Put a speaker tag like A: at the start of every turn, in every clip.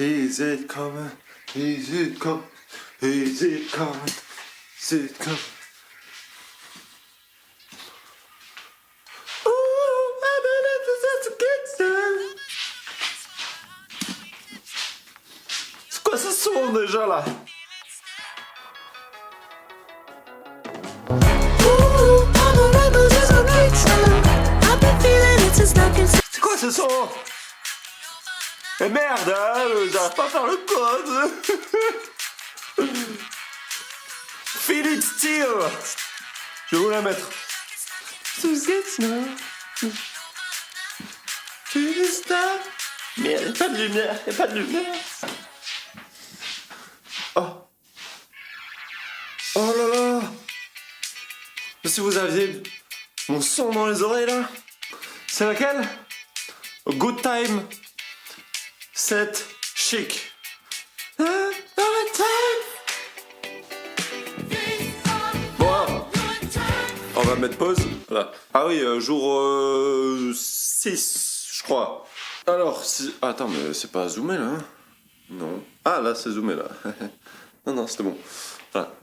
A: Is it coming? Is it coming? Is it coming? Is it coming? Ooh, I believe it's a good time. C'est quoi ce son déjà là? C'est quoi ce son? Mais merde, hein, j'arrive pas à faire le code. Feel it still. Je vais vous la mettre. Mais y'a pas de lumière, y'a pas de lumière. Oh. Oh là là. Si vous aviez mon son dans les oreilles là. C'est laquelle? Good time. Set chic. Bon, on va mettre pause. Voilà. Ah oui, jour 6, je crois. Alors, si... Attends, mais c'est pas zoomé là, hein? Non. Ah, là, c'est zoomé là. Non, c'était bon. Voilà.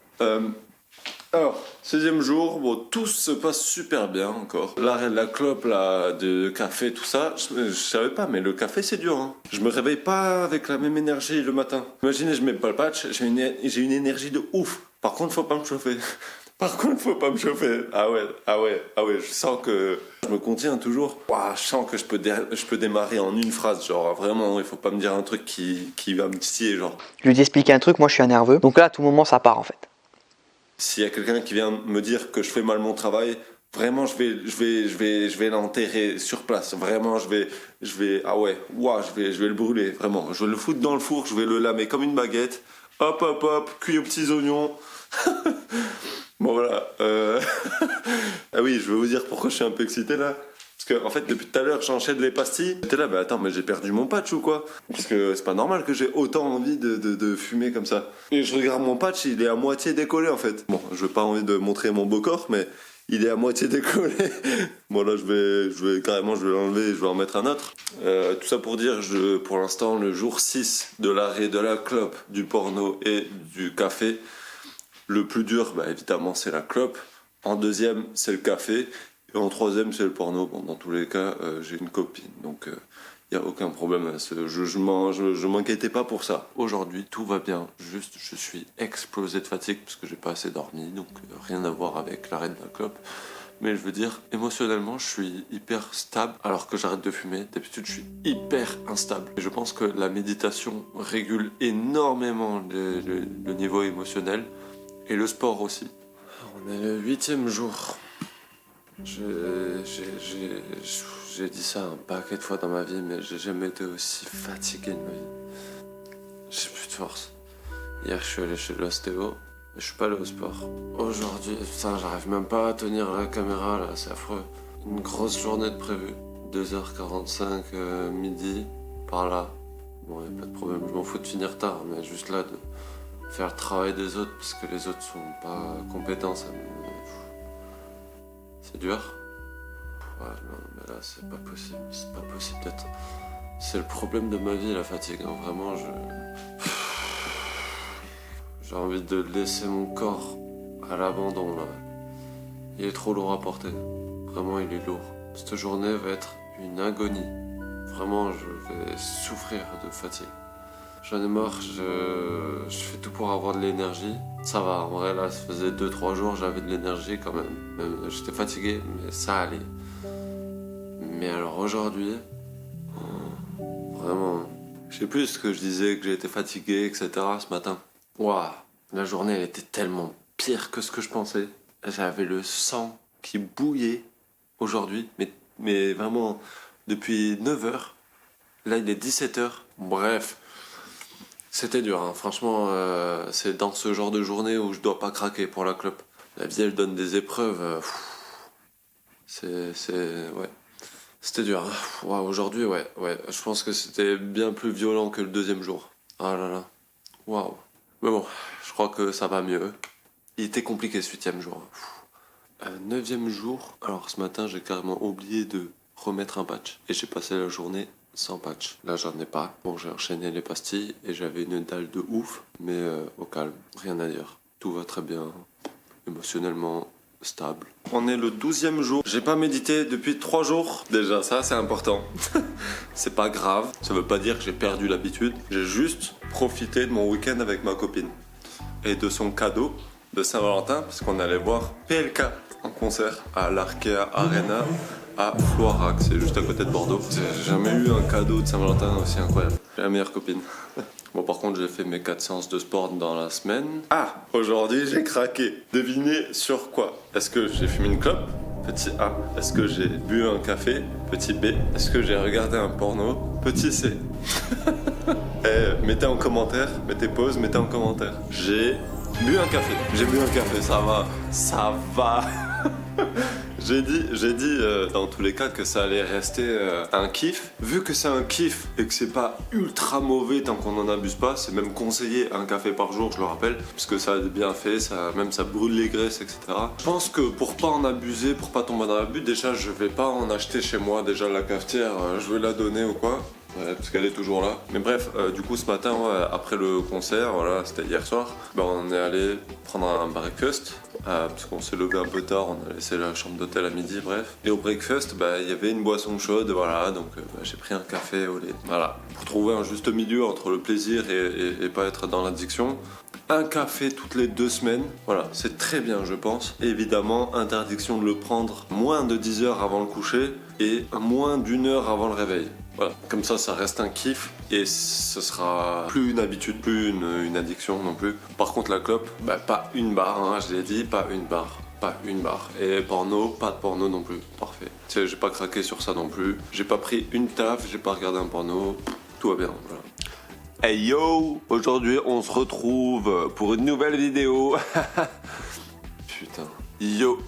A: Alors, 16e jour, bon, tout se passe super bien encore. L'arrêt de la clope, là, de café, tout ça, je savais pas, mais le café c'est dur. Hein. Je me réveille pas avec la même énergie le matin. Imaginez, je mets pas le patch, j'ai une énergie de ouf. Par contre, faut pas me chauffer. Ah ouais, je sens que je me contiens toujours. Ouah, je sens que je peux démarrer en une phrase, genre vraiment, il faut pas me dire un truc qui va me titiller, genre.
B: Je lui dis expliquer un truc, moi je suis un nerveux, donc là à tout moment ça part en fait.
A: S'il y a quelqu'un qui vient me dire que je fais mal mon travail, vraiment je vais l'enterrer sur place. Vraiment je vais je vais le brûler, vraiment. Je vais le foutre dans le four, je vais le lamer comme une baguette. Hop, cuit aux petits oignons. Bon voilà. Ah oui, je vais vous dire pourquoi je suis un peu excité là. Parce que en fait depuis tout à l'heure j'enchaîne les pastilles. J'étais là, mais attends, mais j'ai perdu mon patch ou quoi? Parce que c'est pas normal que j'ai autant envie de fumer comme ça. Et je regarde mon patch, il est à moitié décollé en fait. Bon, je veux pas envie de montrer mon beau corps, mais il est à moitié décollé. Bon là je vais carrément l'enlever et je vais en mettre un autre. Tout ça pour dire, pour l'instant le jour 6 de l'arrêt de la clope, du porno et du café. Le plus dur, bah, évidemment c'est la clope. En deuxième c'est le café. Et en troisième, c'est le porno. Bon, dans tous les cas, j'ai une copine, donc il n'y a aucun problème. Je m'inquiétais pas pour ça. Aujourd'hui, tout va bien. Juste, je suis explosé de fatigue parce que j'ai pas assez dormi, donc rien à voir avec l'arrêt de la clope. Mais je veux dire, émotionnellement, je suis hyper stable alors que j'arrête de fumer. D'habitude, je suis hyper instable. Et je pense que la méditation régule énormément le niveau émotionnel et le sport aussi. On est le 8e jour. J'ai dit ça un paquet de fois dans ma vie, mais j'ai jamais été aussi fatigué de ma vie. J'ai plus de force. Hier, je suis allé chez l'ostéo, mais je suis pas allé au sport. Aujourd'hui, putain, j'arrive même pas à tenir la caméra, là, c'est affreux. Une grosse journée de prévu. 2h45, midi, par là. Bon, y a pas de problème, je m'en fous de finir tard, mais juste là, de faire le travail des autres, parce que les autres sont pas compétents, ça me... C'est dur. Ouais, non, mais là, c'est pas possible d'être... C'est le problème de ma vie, la fatigue, hein. Vraiment, j'ai envie de laisser mon corps à l'abandon, là. Il est trop lourd à porter. Vraiment, il est lourd. Cette journée va être une agonie. Vraiment, je vais souffrir de fatigue. J'en ai marre, je fais tout pour avoir de l'énergie. Ça va, en vrai, là, ça faisait 2-3 jours, j'avais de l'énergie quand même. J'étais fatigué, mais ça allait. Mais alors aujourd'hui, vraiment, je sais plus ce que je disais, que j'étais fatigué, etc. ce matin. Waouh, la journée, elle était tellement pire que ce que je pensais. J'avais le sang qui bouillait aujourd'hui, mais vraiment, depuis 9h. Là, il est 17h. Bref. C'était dur, hein. Franchement, c'est dans ce genre de journée où je dois pas craquer pour la clope. La vie, elle donne des épreuves. Ouais. C'était dur. Hein. Wow, aujourd'hui, ouais. Je pense que c'était bien plus violent que le 2e jour. Ah là là. Waouh. Mais bon, je crois que ça va mieux. Il était compliqué ce 8e jour. 9e jour. Alors ce matin, j'ai carrément oublié de remettre un patch. Et j'ai passé la journée sans patch. Là, j'en ai pas. Bon, j'ai enchaîné les pastilles et j'avais une dalle de ouf, mais au calme, rien à dire. Tout va très bien, émotionnellement stable. On est le 12e jour. J'ai pas médité depuis 3 jours. Déjà, ça, c'est important. C'est pas grave. Ça veut pas dire que j'ai perdu l'habitude. J'ai juste profité de mon week-end avec ma copine. Et de son cadeau de Saint-Valentin, parce qu'on allait voir PLK en concert à l'Arkea Arena à Floirac. C'est juste à côté de Bordeaux. J'ai jamais eu un cadeau de Saint-Valentin aussi incroyable. J'ai la meilleure copine. Bon, par contre, j'ai fait mes 4 séances de sport dans la semaine. Ah, aujourd'hui, j'ai craqué. Devinez sur quoi? Est-ce que j'ai fumé une clope? Petit A. Est-ce que j'ai bu un café? Petit B. Est-ce que j'ai regardé un porno? Petit C. Mettez en commentaire, mettez pause, mettez en commentaire. J'ai bu un café. J'ai bu un café, ça va. Ça va. J'ai dit dans tous les cas que ça allait rester un kiff. Vu que c'est un kiff et que c'est pas ultra mauvais tant qu'on n'en abuse pas, c'est même conseillé un café par jour, je le rappelle, puisque ça a des bienfaits, ça brûle les graisses, etc. Je pense que pour pas en abuser, pour pas tomber dans l'abus, déjà je vais pas en acheter chez moi, déjà la cafetière, je vais la donner ou quoi. Ouais, parce qu'elle est toujours là. Mais bref, du coup ce matin, après le concert, voilà, c'était hier soir, on est allé prendre un breakfast. Parce qu'on s'est levé un peu tard, on a laissé la chambre d'hôtel à midi, bref. Et au breakfast, il y avait une boisson chaude, voilà, donc j'ai pris un café au lait. Voilà, pour trouver un juste milieu entre le plaisir et pas être dans l'addiction. Un café toutes les 2 semaines, voilà, c'est très bien je pense. Et évidemment, interdiction de le prendre moins de 10 heures avant le coucher et moins d'1 heure avant le réveil. Voilà, comme ça reste un kiff et ce sera plus une habitude, plus une addiction non plus. Par contre la clope, pas une barre, hein, je l'ai dit, pas une barre. Pas une barre. Et porno, pas de porno non plus. Parfait. Tu sais, j'ai pas craqué sur ça non plus. J'ai pas pris une taf, j'ai pas regardé un porno. Tout va bien, voilà. Hey yo! Aujourd'hui, on se retrouve pour une nouvelle vidéo. Putain. Yo!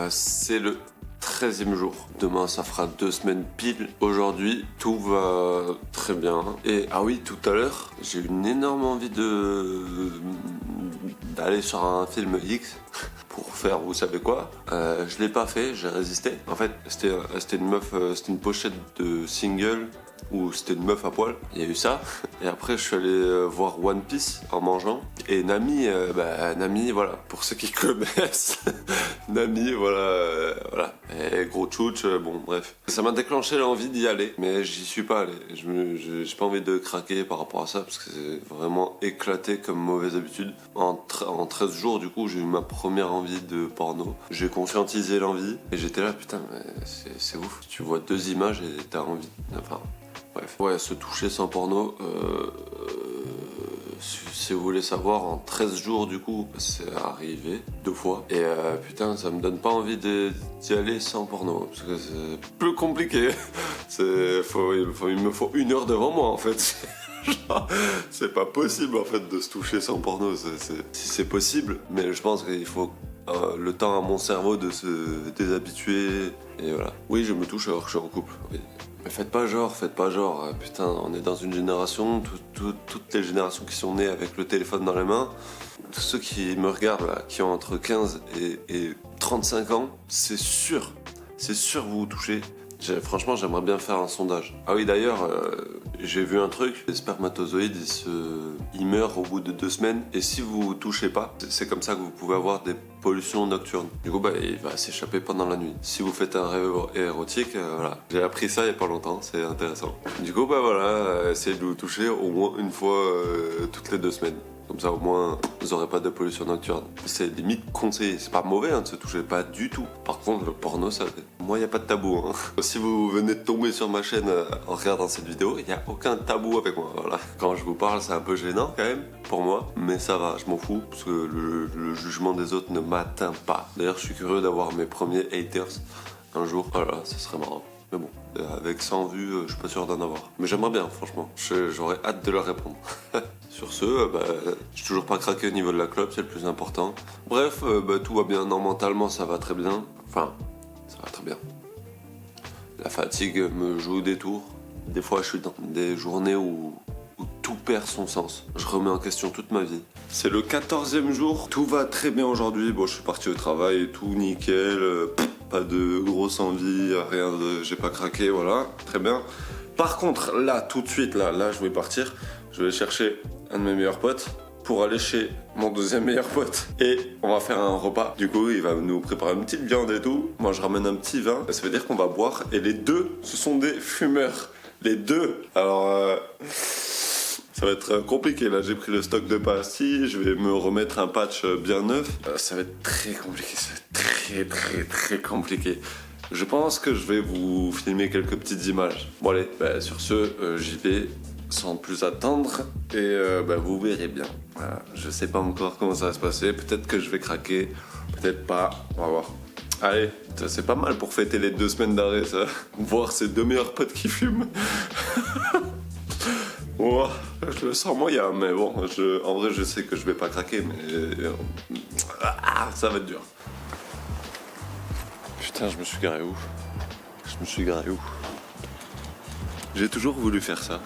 A: C'est le 13e jour. Demain, ça fera 2 semaines pile. Aujourd'hui, tout va très bien. Et ah oui, tout à l'heure, j'ai eu une énorme envie d'aller sur un film X pour faire vous savez quoi. Je l'ai pas fait, j'ai résisté. En fait, c'était une meuf, c'était une pochette de single où c'était une meuf à poil. Il y a eu ça. Et après, je suis allé voir One Piece en mangeant. Et Nami, Nami, voilà, pour ceux qui connaissent, Nami, voilà. Et gros tchouch, bon, bref. Ça m'a déclenché l'envie d'y aller, mais j'y suis pas allé. J'ai pas envie de craquer par rapport à ça, parce que c'est vraiment éclaté comme mauvaise habitude. En 13 jours, du coup, j'ai eu ma première envie de porno. J'ai conscientisé l'envie, et j'étais là, putain, mais c'est ouf. Tu vois 2 images et t'as envie. Enfin, bref. Ouais, se toucher sans porno, si vous voulez savoir, en 13 jours du coup, c'est arrivé 2 fois. Et putain, ça me donne pas envie d'y aller sans porno, parce que c'est plus compliqué. Il me faut 1 heure devant moi en fait. C'est pas possible en fait de se toucher sans porno. C'est possible, mais je pense qu'il faut le temps à mon cerveau de se déshabituer. Et voilà. Oui, je me touche alors que je suis en couple. Oui. Mais faites pas genre. Putain, on est dans une génération, toutes les générations qui sont nées avec le téléphone dans les mains, tous ceux qui me regardent là, qui ont entre 15 et 35 ans, c'est sûr vous vous touchez. Franchement, j'aimerais bien faire un sondage. Ah oui, d'ailleurs, j'ai vu un truc. Les spermatozoïdes, ils meurent au bout de 2 semaines. Et si vous touchez pas, c'est comme ça que vous pouvez avoir des pollutions nocturnes. Du coup, il va s'échapper pendant la nuit. Si vous faites un rêve érotique, voilà. J'ai appris ça il y a pas longtemps, c'est intéressant. Du coup, voilà, essayez de vous toucher au moins une fois toutes les 2 semaines. Comme ça, au moins, vous n'aurez pas de pollution nocturne. C'est limite conseillé. C'est pas mauvais de se toucher, pas du tout. Par contre, le porno, ça fait. Moi, il n'y a pas de tabou. Si vous venez de tomber sur ma chaîne en regardant cette vidéo, il n'y a aucun tabou avec moi. Voilà. Quand je vous parle, c'est un peu gênant quand même, pour moi. Mais ça va, je m'en fous, parce que le jugement des autres ne m'atteint pas. D'ailleurs, je suis curieux d'avoir mes premiers haters un jour. Voilà, ça serait marrant. Mais bon, avec 100 vues, je suis pas sûr d'en avoir. Mais j'aimerais bien, franchement. J'aurais hâte de leur répondre. Sur ce, j'ai toujours pas craqué au niveau de la clope, c'est le plus important. Bref, tout va bien. Non, mentalement, ça va très bien. Enfin, ça va très bien. La fatigue me joue des tours. Des fois, je suis dans des journées où tout perd son sens. Je remets en question toute ma vie. C'est le 14e jour. Tout va très bien aujourd'hui. Bon, je suis parti au travail, tout nickel. Pas de grosse envie, rien de... J'ai pas craqué, voilà. Très bien. Par contre, là, tout de suite, là, je vais partir. Je vais chercher un de mes meilleurs potes pour aller chez mon deuxième meilleur pote. Et on va faire un repas. Du coup, il va nous préparer une petite viande et tout. Moi, je ramène un petit vin. Ça veut dire qu'on va boire. Et les deux, ce sont des fumeurs. Les deux. Alors, ça va être compliqué. Là, j'ai pris le stock de pastilles. Je vais me remettre un patch bien neuf. Ça va être très compliqué. Ça va être très compliqué. Je pense que je vais vous filmer quelques petites images. Bon allez, sur ce, j'y vais sans plus attendre et vous verrez bien. Voilà. Je sais pas encore comment ça va se passer. Peut-être que je vais craquer, peut-être pas. On va voir. Allez, c'est pas mal pour fêter les 2 semaines d'arrêt, ça. Voir ses 2 meilleurs potes qui fument. Oh, je le sens moyen, mais bon, en vrai, je sais que je vais pas craquer, mais ça va être dur. Putain, je me suis garé où? J'ai toujours voulu faire ça.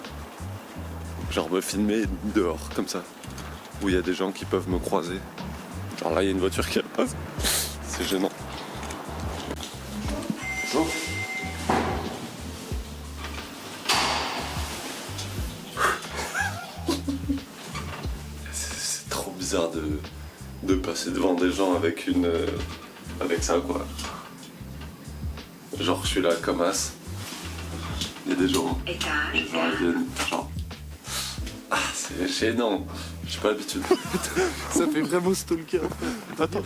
A: Genre me filmer dehors, comme ça. Où il y a des gens qui peuvent me croiser. Genre là, il y a une voiture qui passe. C'est gênant. Bonjour. C'est trop bizarre de passer devant des gens avec avec ça, quoi. Genre, je suis là comme as. Il y a des gens. Genre, ils viennent. Genre. Ah, c'est gênant. J'ai pas l'habitude.
C: Ça fait vraiment stalker. Attends.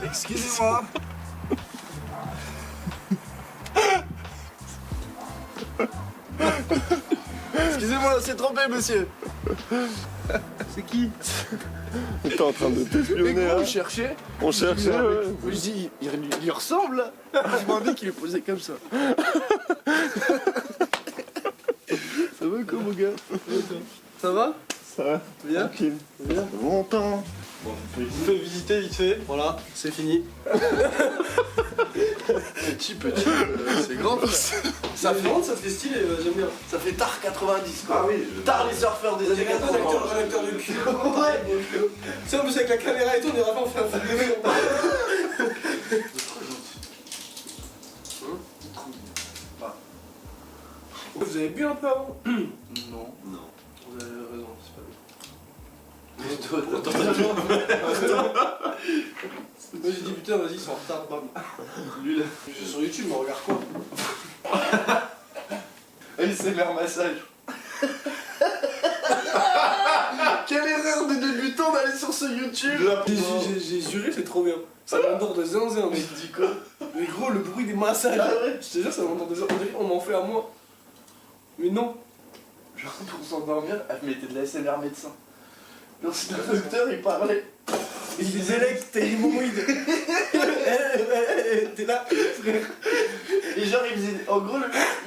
C: Excusez-moi. Excusez-moi, c'est trompé, monsieur. C'est qui?
A: T'es en train de t'espionner, hein?
C: On cherchait.
A: On cherchait, ouais.
C: Je dis, il lui ressemble. Je m'en dis qu'il est posé comme ça. Ça va quoi, mon gars? Ça va?
A: Ça va?
C: Bien?
A: Tranquille.
C: Bien.
A: Longtemps.
C: Bon, je vous fais visiter vite fait. Voilà, c'est fini. Petit, c'est grand. Ça fait honte, ça fait stylé, j'aime bien. Ça fait tard 90 quoi.
A: Ah oui.
C: Tard les surfeurs des années 80.
D: Un acteur de cul.
C: Ouais.
D: Tu sais, en plus avec la caméra et tout, on est vraiment fait un film de merde. Vous avez bu un peu avant?
C: Non.
A: Non.
C: Vous avez raison, c'est pas bien.
D: Moi j'ai dit putain, vas-y, ils sont en retard, bam.
C: Lui là.
D: Je suis sur YouTube, mais on regarde quoi?
C: ASMR massage. Quelle erreur de débutant d'aller sur ce YouTube.
D: J'ai juré, c'est trop bien. Ça m'endort de zinzin, mais
C: Tu dis quoi?
D: mais gros, le bruit des massages.
C: Ah ouais?
D: Je te jure, ça m'endort de zinzin. On m'en fait à moi. Mais non.
C: Genre pour s'endormir, elle mettait de l'ASMR médecin. Genre si le docteur il parlait.
D: Il disait Alex, t'es hémorroïde. T'es là, frère.
C: Et genre il faisait. En gros,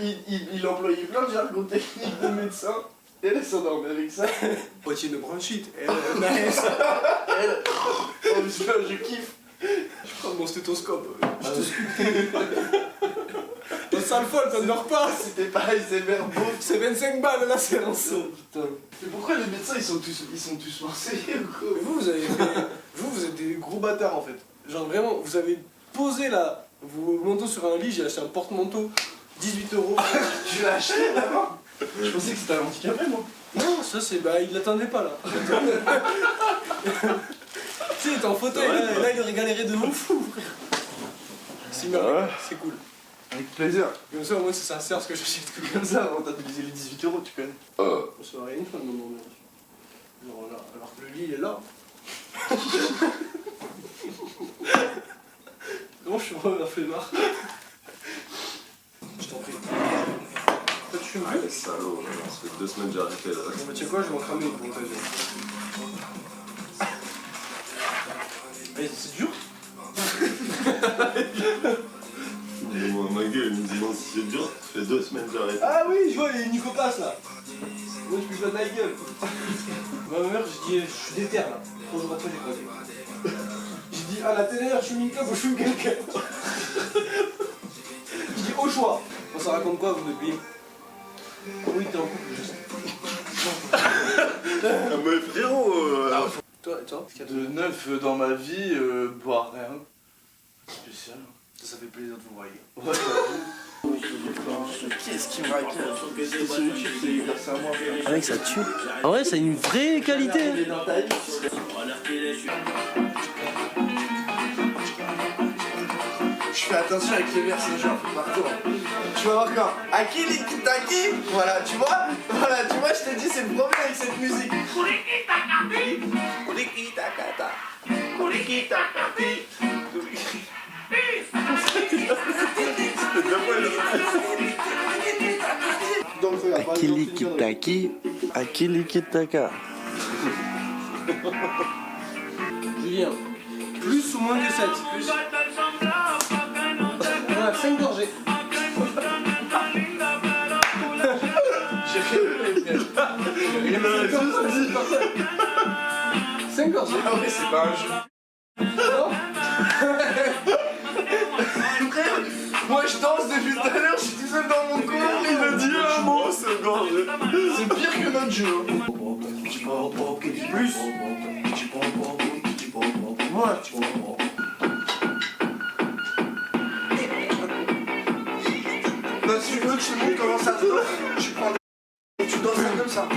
C: il employait plein de jargon techniques de médecin. Et elle s'endormait avec ça.
D: Moitié de bronchite. Nice.
C: Elle. Oh, je kiffe.
D: Je prends mon stéthoscope. Je te suis. La salle folle, ça ne dort pas.
C: C'était pas ASMR beau.
D: C'est 25 balles la séance.
C: Putain. Mais pourquoi les médecins ils sont tous marseillais ou quoi?
D: Mais vous avez fait... vous êtes des gros bâtards en fait. Genre vraiment, vous avez posé là, vous montez sur un lit, j'ai acheté un porte-manteau, 18 €.
C: Tu l'as acheté vraiment? Je pensais que c'était un handicapé moi.
D: Non, ça c'est... Bah il l'attendait pas là. Tu sais, il était en fauteuil là, il aurait galéré de ouf. C'est merveilleux, c'est cool.
C: Avec plaisir.
D: Comme ça au moins ça sert ce que j'achète.
C: Comme ça, on t'a divisé les 18 €, tu connais.
D: Ça va rien une fois de m'endormir. Genre là, alors que le lit il est là. Comment je suis vraiment un flemmard? Je t'en prie. Toi tu fumes plus?
A: Salaud, ça fait 2 semaines que j'ai arrêté là.
D: Bon bah tu sais quoi, je vais en cramer une pour l'occasion. Mais c'est dur?
A: Ma gueule, il me dit non, si c'est dur, ça fait 2 semaines que j'ai arrêté.
D: Ah oui, je vois, il y a Nico Pass là. Moi je me fais de la gueule. Ma mère, j'ai dit, je suis déter là. 3 jours après, j'ai croisé. J'ai dit, à la télé, je suis une club, je fume quelqu'un. J'ai dit, au choix. Bon, ça raconte quoi, vous depuis? Oui, t'es en couple, juste.
A: Ah, mais frérot
D: Toi, et toi?
C: De neuf dans ma vie, boire rien. Spécial.
D: Ça fait plaisir de vous voir.
C: Ouais, qu'est-ce qui me raquette? C'est sur YouTube, c'est grâce à moi.
D: Ah mec, ça tue. En vrai, c'est une vraie qualité.
C: Il est dans ta vie. Je fais attention avec les vers, c'est genre partout. Tu vas voir quand Akili Kitaki, voilà, tu vois, je t'ai dit, c'est le problème avec cette musique. Donc regarde,
E: Akili Kitaki, Akili Kitaka.
D: Julien, plus ou moins que 7 plus. On a 5 gorgées. J'ai fait 5 gorgées.
C: Ah ouais, c'est pas un jeu.
D: Non.
C: Moi je danse depuis tout à l'heure, je suis tout seul dans mon coin, il me dit un mot, ce gorge. C'est pire que notre jeu. Plus. Moi. Bah, si tu veux que je te montre comment ça se danse, tu prends et tu danses comme ça.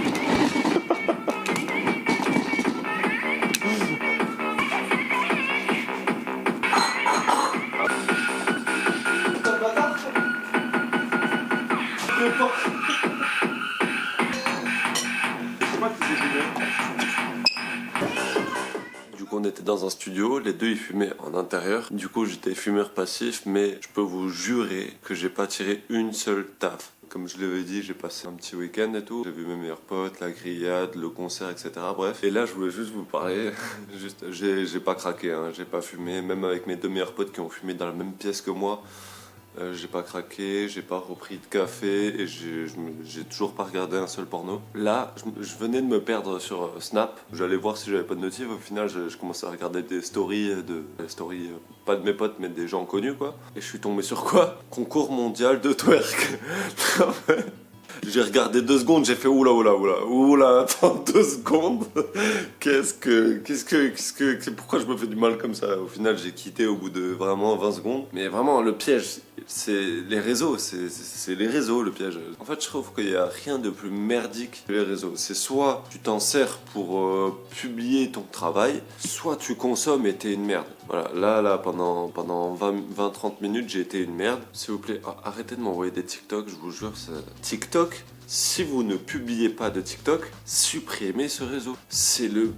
A: Du coup, on était dans un studio, les deux ils fumaient en intérieur. Du coup, j'étais fumeur passif, mais je peux vous jurer que j'ai pas tiré une seule taf. Comme je l'avais dit, j'ai passé un petit week-end et tout. J'ai vu mes meilleurs potes, la grillade, le concert, etc. Bref. Et là, je voulais juste vous parler. Juste, j'ai pas craqué, hein. J'ai pas fumé. Même avec mes deux meilleurs potes qui ont fumé dans la même pièce que moi. J'ai pas craqué, j'ai pas repris de café et j'ai toujours pas regardé un seul porno. Là, je venais de me perdre sur Snap. J'allais voir si j'avais pas de notif. Au final, je commençais à regarder des stories, pas de mes potes, mais des gens connus, quoi. Et je suis tombé sur quoi? Concours mondial de twerk. J'ai regardé 2 secondes, j'ai fait oula, attends 2 secondes. Pourquoi je me fais du mal comme ça? Au final, j'ai quitté au bout de vraiment 20 secondes. Mais vraiment, le piège, c'est les réseaux, c'est les réseaux le piège. En fait, je trouve qu'il n'y a rien de plus merdique que les réseaux. C'est soit tu t'en sers pour publier ton travail, soit tu consommes et t'es une merde. Voilà, là, pendant 20-30 minutes, j'ai été une merde. S'il vous plaît, arrêtez de m'envoyer des TikTok, je vous jure. TikTok, si vous ne publiez pas de TikTok, supprimez ce réseau. C'est le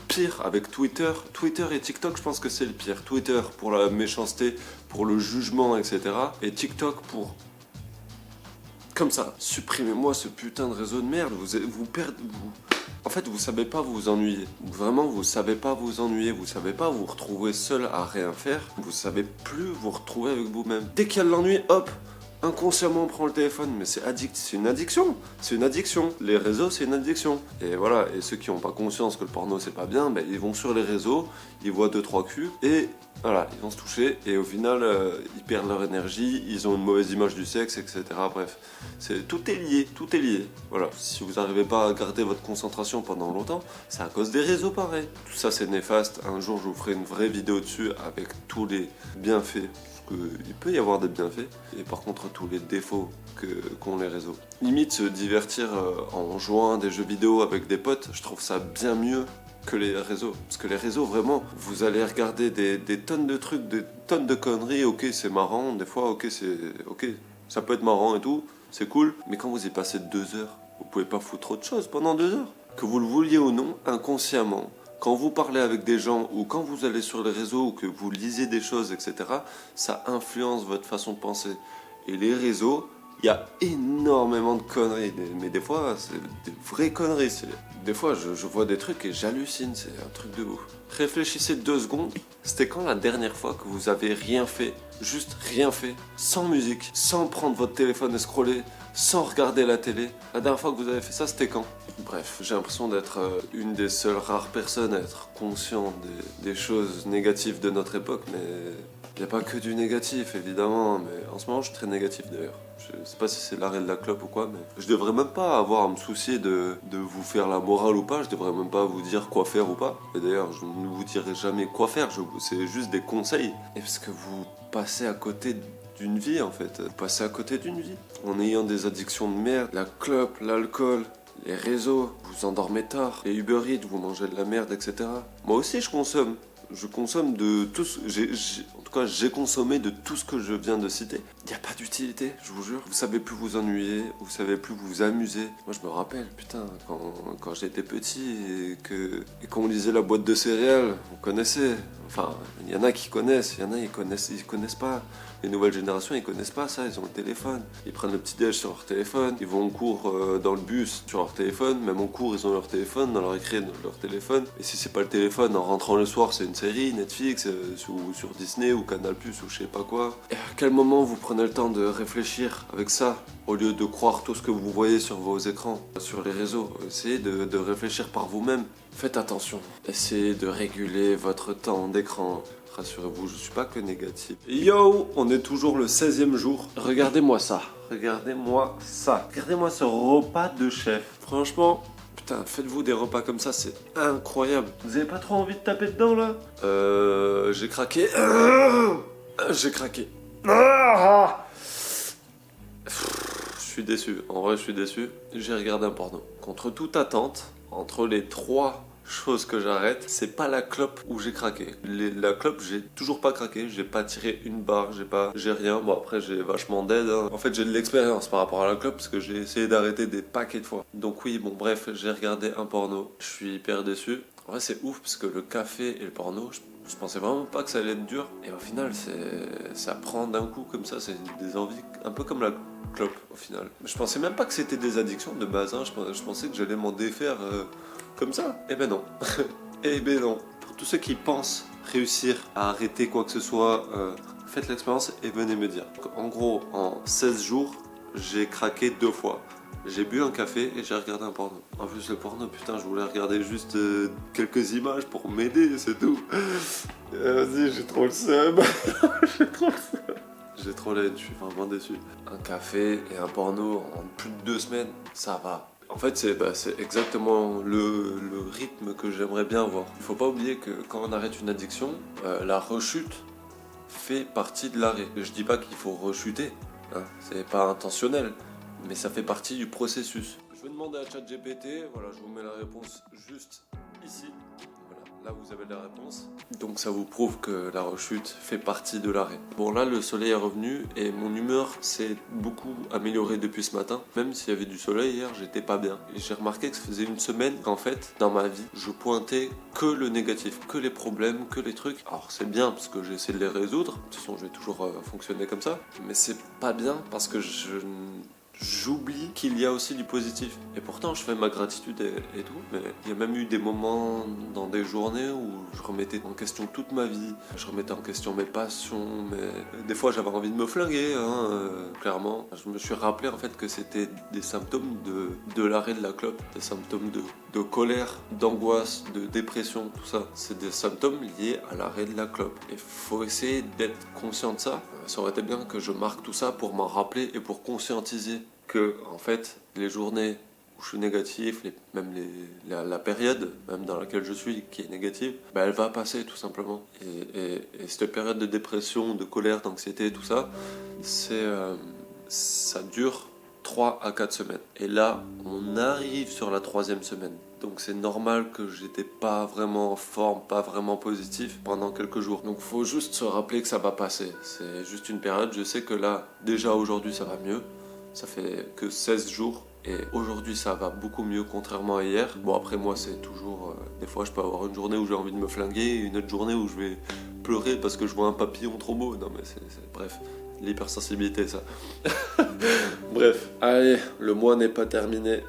A: pire avec Twitter. Twitter et TikTok, je pense que c'est le pire. Twitter pour la méchanceté, pour le jugement, etc. Et TikTok pour... Comme ça, supprimez-moi ce putain de réseau de merde. Vous perdez... En fait, vous savez pas vous ennuyer. Vraiment, vous savez pas vous ennuyer. Vous savez pas vous retrouver seul à rien faire. Vous savez plus vous retrouver avec vous-même. Dès qu'il y a de l'ennui, hop, inconsciemment on prend le téléphone. Mais c'est une addiction. C'est une addiction. Les réseaux, c'est une addiction. Et voilà. Et ceux qui n'ont pas conscience que le porno c'est pas bien, ben, ils vont sur les réseaux, ils voient 2-3 culs et voilà, ils vont se toucher. Et au final, ils perdent leur énergie. Ils ont une mauvaise image du sexe, etc. Bref, tout est lié. Tout est lié. Voilà. Si vous n'arrivez pas à garder votre concentration pendant longtemps, c'est à cause des réseaux pareil. Tout ça c'est néfaste. Un jour, je vous ferai une vraie vidéo dessus avec tous les bienfaits. Il peut y avoir des bienfaits et par contre tous les défauts qu'ont les réseaux. Limite se divertir en jouant à des jeux vidéo avec des potes, je trouve ça bien mieux que les réseaux. Parce que les réseaux, vraiment, vous allez regarder des tonnes de trucs, des tonnes de conneries, ok c'est marrant, des fois ok ça peut être marrant et tout, c'est cool, mais quand vous y passez 2 heures, vous pouvez pas foutre autre chose pendant 2 heures. Que vous le vouliez ou non, inconsciemment, quand vous parlez avec des gens ou quand vous allez sur les réseaux ou que vous lisez des choses, etc., ça influence votre façon de penser. Et les réseaux, il y a énormément de conneries, mais des fois, c'est des vraies conneries. Des fois, je vois des trucs et j'hallucine, c'est un truc de ouf. Réfléchissez 2 secondes, c'était quand la dernière fois que vous avez rien fait, juste rien fait, sans musique, sans prendre votre téléphone et scroller, sans regarder la télé? La dernière fois que vous avez fait ça, c'était quand? Bref, j'ai l'impression d'être une des seules rares personnes à être conscient des choses négatives de notre époque, mais Il n'y a pas que du négatif, évidemment, mais en ce moment, je suis très négatif d'ailleurs. Je sais pas si c'est l'arrêt de la clope ou quoi, mais je devrais même pas avoir à me soucier de vous faire la morale ou pas. Je devrais même pas vous dire quoi faire ou pas. Et d'ailleurs, je ne vous dirai jamais quoi faire. C'est juste des conseils. Et parce que vous passez à côté d'une vie, en fait. Vous passez à côté d'une vie. En ayant des addictions de merde, la clope, l'alcool, les réseaux, vous endormez tard, les Uber Eats, vous mangez de la merde, etc. Moi aussi, je consomme. Je consomme de tout ce... En tout cas, j'ai consommé de tout ce que je viens de citer. Il n'y a pas d'utilité, je vous jure. Vous savez plus vous ennuyer, vous savez plus vous amuser. Moi, je me rappelle, putain, quand j'étais petit et qu'on lisait la boîte de céréales, vous connaissez. Enfin, il y en a qui connaissent, il y en a ils connaissent pas. Les nouvelles générations, ils connaissent pas ça, ils ont le téléphone. Ils prennent le petit-déj sur leur téléphone, ils vont en cours dans le bus sur leur téléphone, même en cours, ils ont leur téléphone, dans leur récré, leur téléphone. Et si c'est pas le téléphone, en rentrant le soir, c'est une série, Netflix, sur Disney ou Canal+, ou je sais pas quoi. Et à quel moment vous prenez le temps de réfléchir avec ça, au lieu de croire tout ce que vous voyez sur vos écrans, sur les réseaux? Essayez de réfléchir par vous-même. Faites attention. Essayez de réguler votre temps d'écran. Rassurez-vous, je suis pas que négatif. Yo, on est toujours le 16e jour. Regardez-moi ça. Regardez-moi ça. Regardez-moi ce repas de chef. Franchement, putain, faites-vous des repas comme ça, c'est incroyable. Vous avez pas trop envie de taper dedans, là? J'ai craqué. J'ai craqué. Je suis déçu. En vrai, je suis déçu. J'ai regardé un porno. Contre toute attente, entre les 3 chose que j'arrête, c'est pas la clope où j'ai craqué. La clope, j'ai toujours pas craqué, j'ai pas tiré une barre, j'ai rien. Bon, après, j'ai vachement d'aide. Hein. En fait, j'ai de l'expérience par rapport à la clope parce que j'ai essayé d'arrêter des paquets de fois. Donc, oui, bon, bref, j'ai regardé un porno. Je suis hyper déçu. En vrai, c'est ouf parce que le café et le porno, je pensais vraiment pas que ça allait être dur. Et au final, ça prend d'un coup comme ça, c'est des envies un peu comme la clope au final. Je pensais même pas que c'était des addictions de base. Hein. Je pensais que j'allais m'en défaire. Comme ça? Eh ben non. Eh ben non. Pour tous ceux qui pensent réussir à arrêter quoi que ce soit, faites l'expérience et venez me dire. En gros, en 16 jours, j'ai craqué 2 fois. J'ai bu un café et j'ai regardé un porno. En plus, le porno, putain, je voulais regarder juste quelques images pour m'aider, c'est tout. Vas-y, j'ai trop le seum. J'ai trop le seum. J'ai trop l'aide, je suis vraiment déçu. Un café et un porno en plus de 2 semaines, ça va. En fait, c'est exactement le rythme que j'aimerais bien avoir. Il faut pas oublier que quand on arrête une addiction, la rechute fait partie de l'arrêt. Je dis pas qu'il faut rechuter, hein, c'est pas intentionnel, mais ça fait partie du processus. Je vais demander à ChatGPT, voilà, je vous mets la réponse juste ici. Là, vous avez la réponse. Donc, ça vous prouve que la rechute fait partie de l'arrêt. Bon, là, le soleil est revenu et mon humeur s'est beaucoup améliorée depuis ce matin. Même s'il y avait du soleil hier, j'étais pas bien. Et j'ai remarqué que ça faisait une semaine qu'en fait, dans ma vie, je pointais que le négatif, que les problèmes, que les trucs. Alors, c'est bien parce que j'ai essayé de les résoudre. De toute façon, je vais toujours fonctionner comme ça. Mais c'est pas bien parce que j'oublie qu'il y a aussi du positif. Et pourtant, je fais ma gratitude et tout. Mais il y a même eu des moments dans des journées où je remettais en question toute ma vie. Je remettais en question mes passions. Des fois, j'avais envie de me flinguer, clairement. Je me suis rappelé en fait que c'était des symptômes de l'arrêt de la clope. Des symptômes de colère, d'angoisse, de dépression, tout ça. C'est des symptômes liés à l'arrêt de la clope. Et il faut essayer d'être conscient de ça. Ça aurait été bien que je marque tout ça pour m'en rappeler et pour conscientiser que, en fait, les journées où je suis négatif, la période même dans laquelle je suis qui est négative, elle va passer tout simplement. Et cette période de dépression, de colère, d'anxiété, tout ça, ça dure 3 à 4 semaines. Et là, on arrive sur la 3e semaine. Donc c'est normal que j'étais pas vraiment en forme, pas vraiment positif pendant quelques jours. Donc faut juste se rappeler que ça va passer. C'est juste une période. Je sais que là, déjà aujourd'hui, ça va mieux. Ça fait que 16 jours. Et aujourd'hui, ça va beaucoup mieux, contrairement à hier. Bon, après, moi, c'est toujours... des fois, je peux avoir une journée où j'ai envie de me flinguer, une autre journée où je vais pleurer parce que je vois un papillon trop beau. Non, mais bref, l'hypersensibilité, ça. Bref, allez, le mois n'est pas terminé.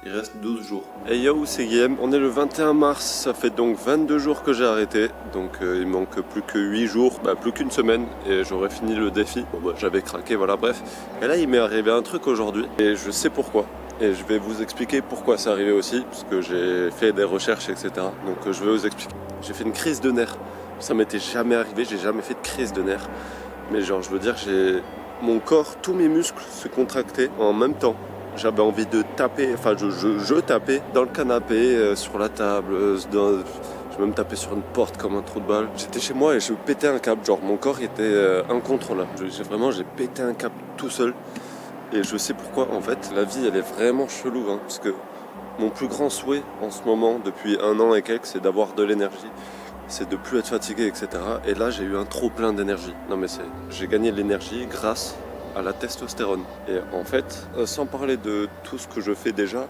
A: Il reste 12 jours. Hey yo, c'est Guillaume. On est le 21 mars, ça fait donc 22 jours que j'ai arrêté. Donc il manque plus que 8 jours, plus qu'une semaine et j'aurai fini le défi. Bon j'avais craqué, voilà, bref. Et là il m'est arrivé un truc aujourd'hui et je sais pourquoi. Et je vais vous expliquer pourquoi c'est arrivé aussi, parce que j'ai fait des recherches, etc. Donc je vais vous expliquer. J'ai fait une crise de nerfs. Ça m'était jamais arrivé, j'ai jamais fait de crise de nerfs. Mais genre, je veux dire, mon corps, tous mes muscles se contractaient en même temps. J'avais envie de taper, enfin je tapais dans le canapé, sur la table, je me tapais sur une porte comme un trou de balle. J'étais chez moi et je pétais un câble, genre mon corps était incontrôlable. J'ai pété un câble tout seul. Et je sais pourquoi, en fait, la vie elle est vraiment chelou, hein, parce que mon plus grand souhait en ce moment, depuis 1 an et quelques, c'est d'avoir de l'énergie. C'est de plus être fatigué, etc. Et là, j'ai eu un trop plein d'énergie. Non mais j'ai gagné de l'énergie grâce à la testostérone. Et en fait, sans parler de tout ce que je fais déjà,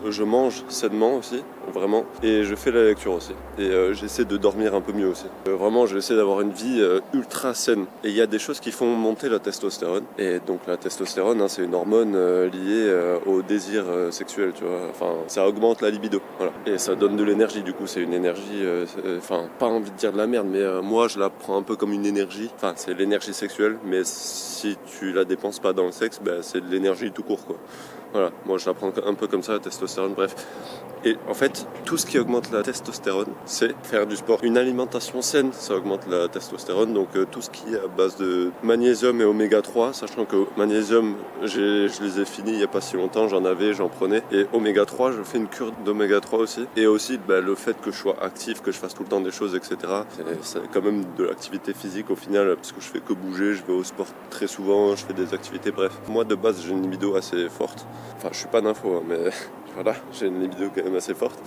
A: je mange sainement aussi, vraiment, et je fais la lecture aussi. Et j'essaie de dormir un peu mieux aussi. Vraiment, j'essaie d'avoir une vie ultra saine. Et il y a des choses qui font monter la testostérone. Et donc la testostérone, hein, c'est une hormone liée au désir sexuel, tu vois. Enfin, ça augmente la libido, voilà. Et ça donne de l'énergie, du coup, c'est une énergie, enfin, pas envie de dire de la merde, mais moi, je la prends un peu comme une énergie. Enfin, c'est l'énergie sexuelle, mais si tu la dépenses pas dans le sexe, ben, c'est de l'énergie tout court, quoi. Voilà, moi je la prends un peu comme ça, la testostérone, bref. Et en fait, tout ce qui augmente la testostérone, c'est faire du sport. Une alimentation saine, ça augmente la testostérone. Donc tout ce qui est à base de magnésium et oméga 3, sachant que magnésium, je les ai finis il n'y a pas si longtemps, j'en prenais. Et oméga 3, je fais une cure d'oméga 3 aussi. Et aussi le fait que je sois actif, que je fasse tout le temps des choses, etc. C'est quand même de l'activité physique au final, parce que je fais que bouger, je vais au sport très souvent, je fais des activités, bref. Moi de base, j'ai une libido assez forte. Enfin, je suis pas d'info, mais voilà, j'ai une libido quand même assez forte.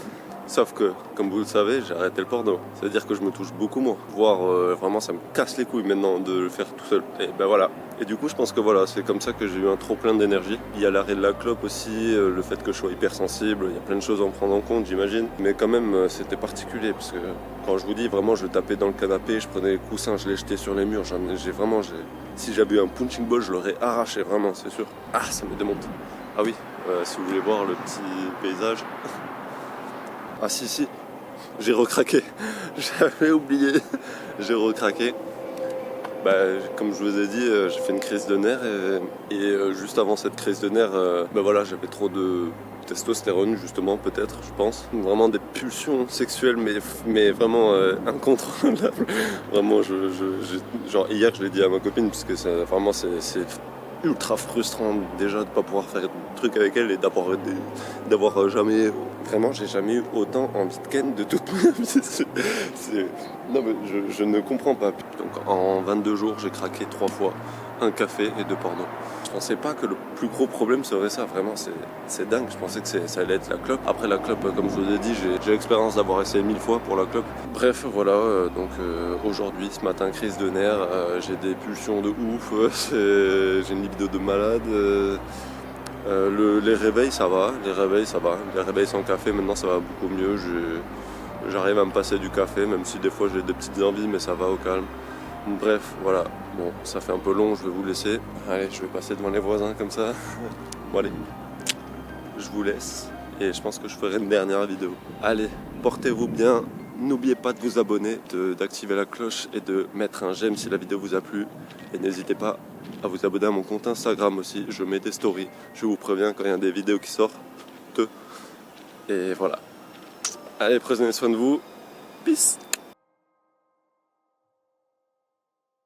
A: Sauf que, comme vous le savez, j'ai arrêté le porno. Ça veut dire que je me touche beaucoup moins. Voire, vraiment, ça me casse les couilles maintenant de le faire tout seul. Et ben voilà. Et du coup, je pense que voilà, c'est comme ça que j'ai eu un trop plein d'énergie. Il y a l'arrêt de la clope aussi, le fait que je sois hypersensible. Il y a plein de choses à en prendre en compte, j'imagine. Mais quand même, c'était particulier, parce que quand je vous dis, vraiment, je tapais dans le canapé, je prenais les coussins, je les jetais sur les murs. Si j'avais eu un punching ball, je l'aurais arraché, vraiment, c'est sûr. Ah, ça me démonte. Ah oui, si vous voulez voir le petit paysage. Ah si, j'ai recraqué. J'avais oublié. J'ai recraqué. Comme je vous ai dit, j'ai fait une crise de nerfs et juste avant cette crise de nerfs, voilà, j'avais trop de testostérone justement, peut-être, je pense. Vraiment des pulsions sexuelles, mais vraiment incontrôlables. Vraiment, genre hier, je l'ai dit à ma copine parce que vraiment c'est ultra frustrant déjà de pas pouvoir faire de trucs avec elle et d'avoir jamais, vraiment j'ai jamais eu autant envie de ken de toute ma vie. Non mais je ne comprends pas. Donc en 22 jours j'ai craqué 3 fois, un café et 2 pornos. Je pensais pas que le plus gros problème serait ça, vraiment c'est dingue. Je pensais que ça allait être la clope. Après la clope, comme je vous ai dit, j'ai l'expérience d'avoir essayé 1000 fois pour la clope. Bref, voilà, donc aujourd'hui, ce matin, crise de nerfs, j'ai des pulsions de ouf, j'ai une libido de malade. Les réveils ça va, les réveils sans café maintenant ça va beaucoup mieux. J'arrive à me passer du café, même si des fois j'ai des petites envies, mais ça va au calme. Bref, voilà, bon, ça fait un peu long, je vais vous laisser. Allez, je vais passer devant les voisins comme ça. Bon allez, je vous laisse et je pense que je ferai une dernière vidéo. Allez, portez-vous bien, n'oubliez pas de vous abonner, d'activer la cloche et de mettre un j'aime si la vidéo vous a plu. Et n'hésitez pas à vous abonner à mon compte Instagram aussi, je mets des stories, je vous préviens quand il y a des vidéos qui sortent. Et voilà. Allez, prenez soin de vous, peace.